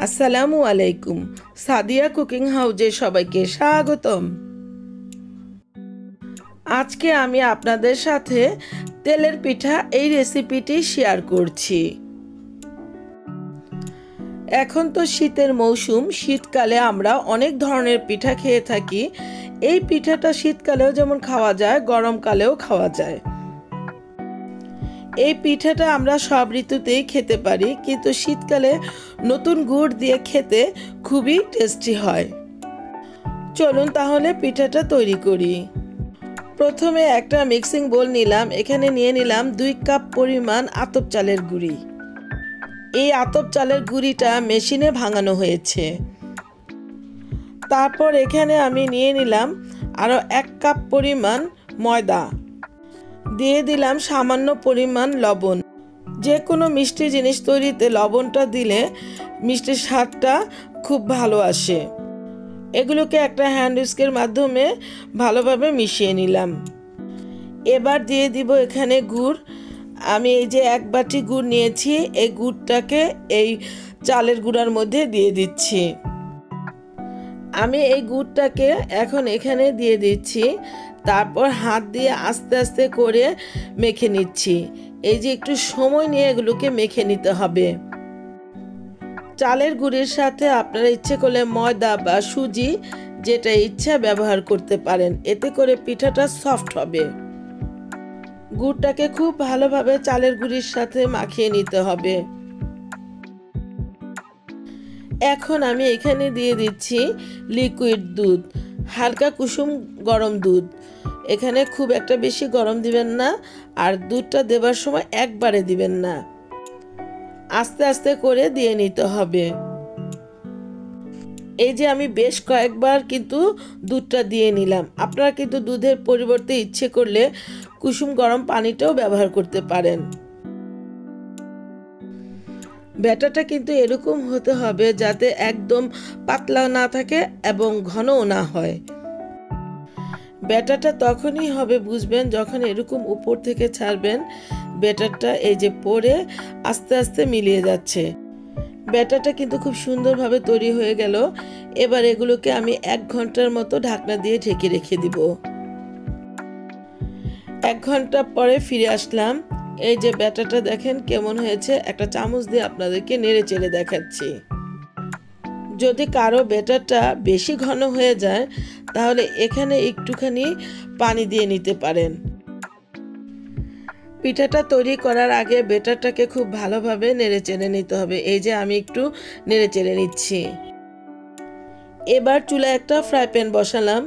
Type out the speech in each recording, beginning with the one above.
আসসালামু আলাইকুম। সাদিয়া কুকিং হাউজে সবাইকে স্বাগতম। আজকে আমি আপনাদের সাথে তেলের পিঠা এই রেসিপিটি শেয়ার করছি। এখন তো শীতের মৌসুম, শীতকালে আমরা অনেক ধরনের পিঠা খেয়ে থাকি। এই পিঠাটা শীতকালেও যেমন খাওয়া যায়, গরমকালেও খাওয়া যায়। এই পিঠাটা আমরা সব ঋতুতেই খেতে পারি, কিন্তু শীতকালে নতুন গুড় দিয়ে খেতে খুবই টেস্টি হয়। চলুন তাহলে পিঠাটা তৈরি করি। প্রথমে একটা মিক্সিং বোল নিলাম। এখানে নিয়ে নিলাম 2 কাপ পরিমাণ আতপ চালের গুঁড়ি। এই আতপ চালের গুঁড়িটা মেশিনে ভাঙানো হয়েছে। তারপর এখানে আমি নিয়ে নিলাম আরও 1 কাপ পরিমাণ ময়দা। দিয়ে দিলাম সামান্য পরিমাণ লবণ। যে কোনো মিষ্টি জিনিস তৈরিতে লবণটা দিলে মিষ্টির স্বাদটা খুব ভালো আসে। এগুলোকে একটা হ্যান্ড উইস্কের মাধ্যমে ভালোভাবে মিশিয়ে নিলাম। এবার দিয়ে দিব এখানে গুড়। আমি এই যে 1 বাটি গুড় নিয়েছি, এই গুড়টাকে এই চালের গুঁড়ার মধ্যে দিয়ে দিচ্ছি। আমি এই গুড়টাকে এখন এখানে দিয়ে দিচ্ছি। তারপর হাত দিয়ে আস্তে আস্তে করে মেখে নিচ্ছি। এই যে একটু সময় নিয়ে এগুলোকে মেখে নিতে হবে। চালের গুঁড়ির সাথে আপনারা ইচ্ছে করলে ময়দা বা সুজি যেটা ইচ্ছা ব্যবহার করতে পারেন, এতে করে পিঠাটা সফট হবে। গুড়টাকে খুব ভালোভাবে চালের গুঁড়ির সাথে মাখিয়ে নিতে হবে। এখন আমি এখানে দিয়ে দিচ্ছি লিকুইড দুধ, হালকা কুসুম গরম দুধ। এখানে খুব একটা বেশি গরম দিবেন না, আর দুধটা দেবার সময় একবারে দিবেন না, আস্তে আস্তে করে দিয়ে নিতে হবে। এই যে আমি বেশ কয়েকবার কিন্তু দুধটা দিয়ে নিলাম। আপনারা কিন্তু দুধের পরিবর্তে ইচ্ছে করলে কুসুম গরম পানিটাও ব্যবহার করতে পারেন। ব্যাটারটা কিন্তু এরকম হতে হবে যাতে একদম পাতলা না থাকে এবং ঘনও না হয়। ব্যাটারটা তখনই হবে বুঝবেন যখন এরকম উপর থেকে ছাড়বেন, ব্যাটারটা এই যে পড়ে আস্তে আস্তে মিলিয়ে যাচ্ছে। ব্যাটারটা কিন্তু খুব সুন্দরভাবে তৈরি হয়ে গেল। এবার এগুলোকে আমি 1 ঘন্টার মতো ঢাকনা দিয়ে ঢেকে রেখে দিব। 1 ঘন্টা পরে ফিরে আসলাম। এই যে ব্যাটারটা দেখেন কেমন হয়েছে, একটা চামচ দিয়ে আপনাদেরকে নেড়ে চেড়ে দেখাচ্ছি। যদি কারো ব্যাটারটা বেশি ঘন হয়ে যায় তাহলে এখানে একটুখানি পানি দিয়ে নিতে পারেন। পিঠাটা তৈরি করার আগে ব্যাটারটাকে খুব ভালোভাবে নেড়ে চেড়ে নিতে হবে। এই যে আমি একটু নেড়ে চেড়ে নিচ্ছি। এবার চুলায় একটা ফ্রাই প্যান বসালাম।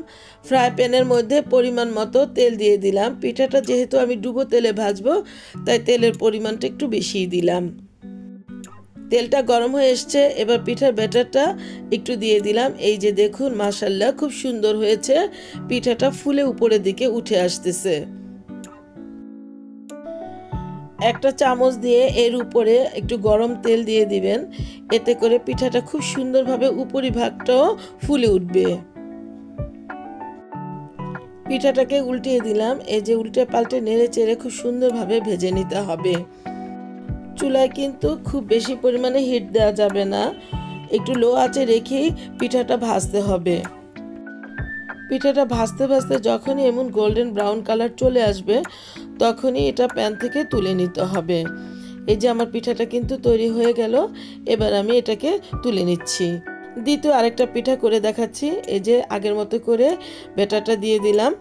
ফ্রাই প্যানের মধ্যে পরিমাণ মতো তেল দিয়ে দিলাম। পিঠাটা যেহেতু আমি ডুবো তেলে ভাজবো, তাই তেলের পরিমাণটা একটু বেশিই দিলাম। তেলটা গরম হয়ে এসছে। এবার পিঠার ব্যাটারটা একটু দিয়ে দিলাম। এই যে দেখুন, মাশাআল্লাহ খুব সুন্দর হয়েছে। পিঠাটা ফুলে উপরের দিকে উঠে আসতেছে। একটা চামচ দিয়ে এর উপরে একটু গরম তেল দিয়ে দিবেন, এতে করে পিঠাটা খুব সুন্দরভাবে উপরিভাগটাও ফুলে উঠবে। পিঠাটাকে উল্টিয়ে দিলাম। এই যে উল্টে পাল্টে নেড়ে চেড়ে খুব সুন্দরভাবে ভেজে নিতে হবে। চুলায় কিন্তু খুব বেশি পরিমাণে হিট দেওয়া যাবে না, একটু লো আঁচে রেখেই পিঠাটা ভাজতে হবে। পিঠাটা ভাজতে ভাজতে যখনই এমন গোল্ডেন ব্রাউন কালার চলে আসবে তখনই এটা প্যান থেকে তুলে নিতে হবে। এই যে আমার পিঠাটা কিন্তু তৈরি হয়ে গেল। এবার আমি এটাকে তুলে নিচ্ছি। দ্বিতীয় আরেকটা পিঠা করে দেখাচ্ছি। এই যে আগের মতো করে ব্যাটারটা দিয়ে দিলাম।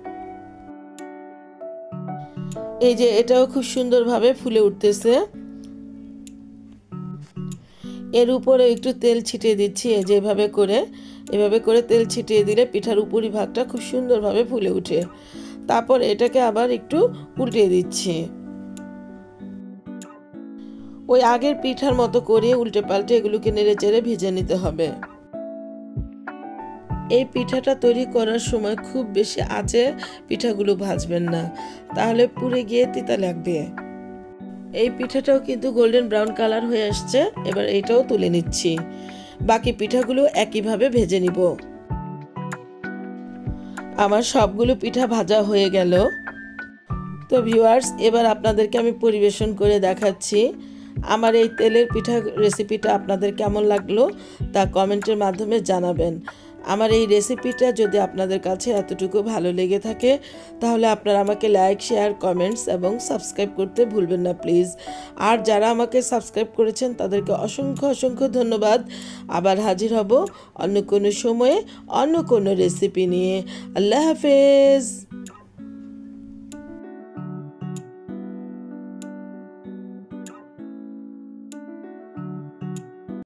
এই যে এটাও খুব সুন্দরভাবে ফুলে উঠতেছে। এর উপরে একটু তেল ছিটিয়ে দিচ্ছি। এই যে এভাবে করে তেল ছিটিয়ে দিলে পিঠার উপরিভাগটা খুব সুন্দরভাবে ফুলে ওঠে। তারপর এটাকে আবার একটু উল্টিয়ে দিচ্ছি। ওই আগের পিঠার মতো করে উল্টে পাল্টে এগুলোকে নেড়ে চেড়ে ভেজে নিতে হবে। এই পিঠাটা তৈরি করার সময় খুব বেশি আঁচে পিঠাগুলো ভাজবেন না, তাহলে পুড়ে গিয়ে তিতা লাগবে। এই পিঠাটাও কিন্তু গোল্ডেন ব্রাউন কালার হয়ে আসছে। এবার এটাও তুলে নিচ্ছি। বাকি পিঠাগুলো একইভাবে ভেজে নিব। আমার সবগুলো পিঠা ভাজা হয়ে গেল। তো ভিউয়ার্স, এবার আপনাদেরকে আমি পরিবেশন করে দেখাচ্ছি। আমার এই তেলের পিঠা রেসিপিটা আপনাদের কেমন লাগলো তা কমেন্টের মাধ্যমে জানাবেন। আমার এই রেসিপিটা যদি আপনাদের কাছে এতটুকু ভালো লেগে থাকে তাহলে আপনারা আমাকে লাইক, শেয়ার, কমেন্টস এবং সাবস্ক্রাইব করতে ভুলবেন না প্লিজ। আর যারা আমাকে সাবস্ক্রাইব করেছেন তাদেরকে অসংখ্য অসংখ্য ধন্যবাদ। আবার হাজির হব অন্য কোনো সময়ে অন্য কোনো রেসিপি নিয়ে। আল্লাহ হাফেজ।